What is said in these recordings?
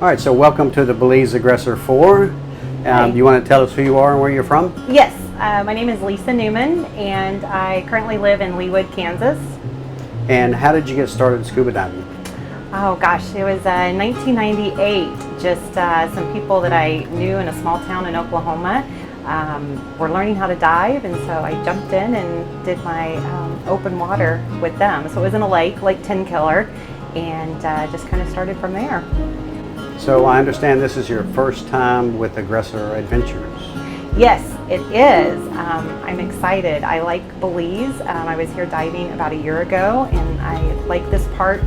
All right, so welcome to the Belize Aggressor IV. You want to tell us who you are and where you're from? Yes, my name is Lisa Newman, and I currently live in Leawood, Kansas. And how did you get started scuba diving? Oh gosh, it was 1998. Just some people that I knew in a small town in Oklahoma were learning how to dive, and so I jumped in and did my open water with them. So it was in a lake, Lake Tenkiller, and just kind of started from there. So I understand this is your first time with Aggressor Adventures. Yes, it is. I'm excited. I like Belize. I was here diving about a year ago, and I like this part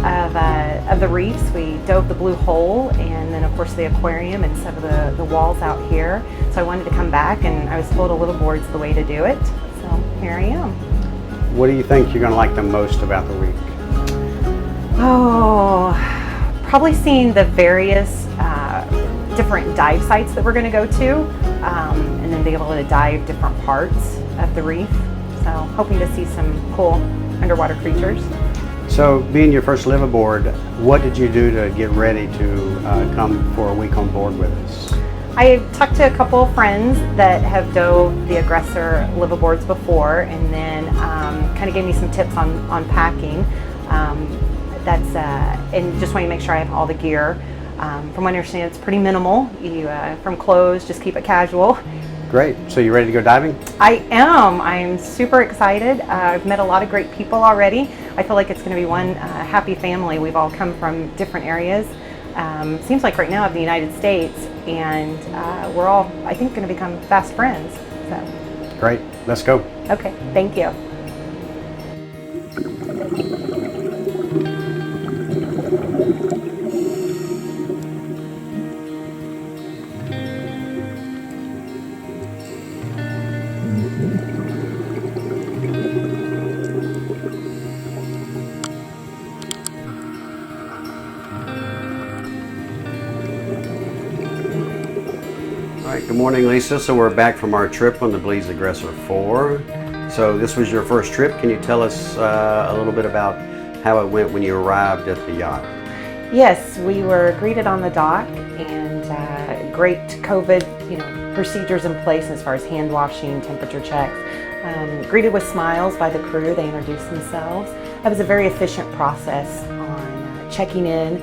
of the reefs. We dove the Blue Hole, and then of course the aquarium and some of the walls out here. So I wanted to come back, and I was told a liveaboard's the way to do it. So here I am. What do you think you're going to like the most about the week? Oh, probably seeing the various different dive sites that we're going to go to, and then be able to dive different parts of the reef. So hoping to see some cool underwater creatures. So being your first liveaboard, what did you do to get ready to come for a week on board with us? I talked to a couple of friends that have dove the Aggressor liveaboards before, and then kind of gave me some tips on packing. And just want to make sure I have all the gear. From what I understand, it's pretty minimal. From clothes, just keep it casual. Great. So you ready to go diving? I am. I'm super excited. I've met a lot of great people already. I feel like it's going to be one happy family. We've all come from different areas. Seems like right now of the United States, and we're all, I think, going to become fast friends. So. Great. Let's go. Okay. Thank you. All right, good morning, Lisa. So we're back from our trip on the Belize Aggressor IV. So this was your first trip. Can you tell us a little bit about how it went when you arrived at the yacht? Yes, we were greeted on the dock, and great COVID, procedures in place as far as hand washing, temperature checks. Greeted with smiles by the crew. They introduced themselves. That was a very efficient process on checking in,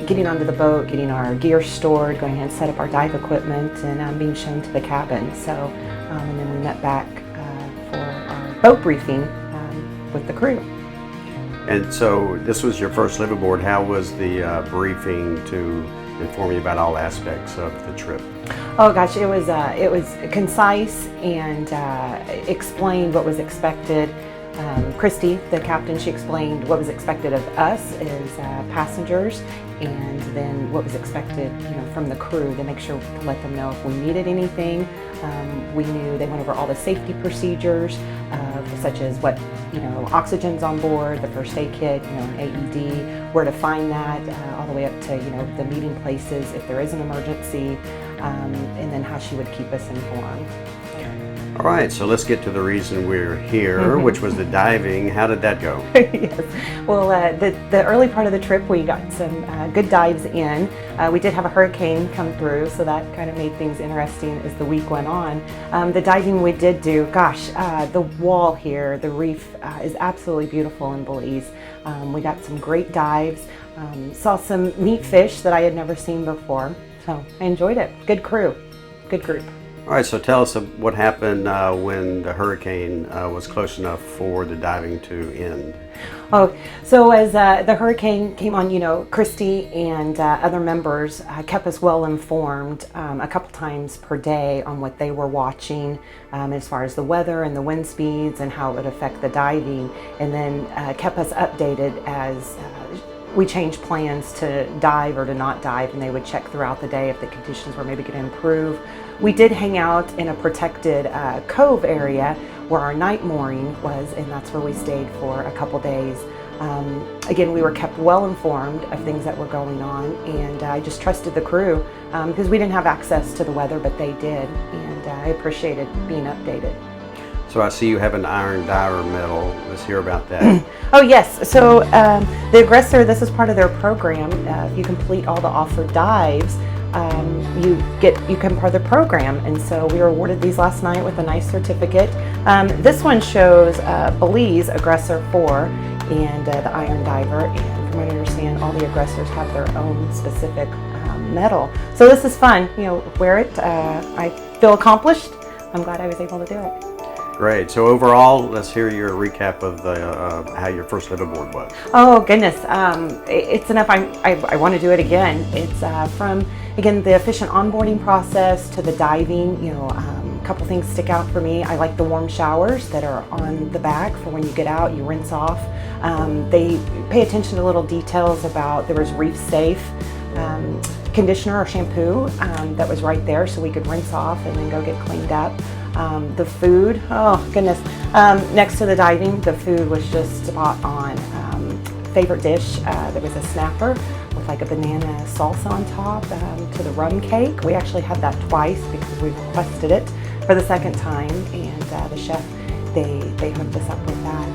getting onto the boat, getting our gear stored, going ahead and set up our dive equipment, and being shown to the cabin. So, and then we met back for our boat briefing with the crew. And so this was your first liveaboard. How was the briefing to inform you about all aspects of the trip? Oh gosh, it was concise and explained what was expected. Christy, the captain, she explained what was expected of us as passengers, and then what was expected, from the crew, to make sure to let them know if we needed anything. We knew they went over all the safety procedures, such as what, oxygen's on board, the first aid kit, an AED, where to find that, all the way up to, the meeting places if there is an emergency, and then how she would keep us informed. All right, so let's get to the reason we're here, which was the diving. How did that go? Yes. Well, the early part of the trip, we got some good dives in. We did have a hurricane come through, so that kind of made things interesting as the week went on. The diving we did do, gosh, the wall here, the reef is absolutely beautiful in Belize. We got some great dives, saw some neat fish that I had never seen before, so I enjoyed it. Good crew, good group. All right, so tell us what happened when the hurricane was close enough for the diving to end. Oh, so as the hurricane came on, Christy and other members kept us well informed a couple times per day on what they were watching as far as the weather and the wind speeds and how it would affect the diving, and then kept us updated as we changed plans to dive or to not dive, and they would check throughout the day if the conditions were maybe going to improve. We did hang out in a protected cove area where our night mooring was, and that's where we stayed for a couple days. Again, we were kept well informed of things that were going on, and I just trusted the crew because we didn't have access to the weather, but they did, and I appreciated being updated. So I see you have an iron diver medal. Let's hear about that. Oh yes, so the Aggressor, this is part of their program. If you complete all the offered dives, you become part of the program, and so we were awarded these last night with a nice certificate. This one shows Belize Aggressor IV and the Iron Diver, and from what I understand, all the aggressors have their own specific medal. So this is fun, you know, wear it. I feel accomplished. I'm glad I was able to do it. Great. So overall, let's hear your recap of the how your first live aboard was. Oh goodness, it's enough. I want to do it again. It's from, again, the efficient onboarding process to the diving. You know, a couple things stick out for me. I like the warm showers that are on the back for when you get out, you rinse off. They pay attention to little details about, there was reef safe conditioner or shampoo that was right there, so we could rinse off and then go get cleaned up. The food, oh goodness, next to the diving, the food was just spot on. Favorite dish, there was a snapper with like a banana salsa on top to the rum cake. We actually had that twice because we requested it for the second time, and the chef, they hooked us up with that.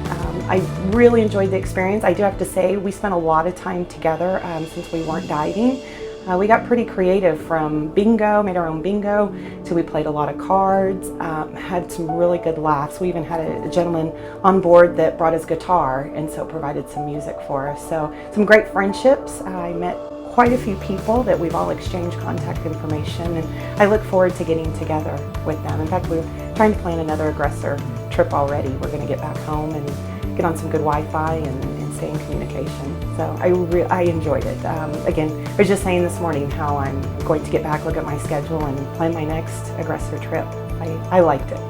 I really enjoyed the experience. I do have to say, we spent a lot of time together since we weren't diving. We got pretty creative, from bingo, made our own bingo, to we played a lot of cards, had some really good laughs. We even had a gentleman on board that brought his guitar, and so provided some music for us. So some great friendships. I met quite a few people that we've all exchanged contact information, and I look forward to getting together with them. In fact, we're trying to plan another Aggressor trip already. We're going to get back home and get on some good Wi-Fi and stay in communication. So I enjoyed it. Again, I was just saying this morning how I'm going to get back, look at my schedule, and plan my next Aggressor trip. I liked it.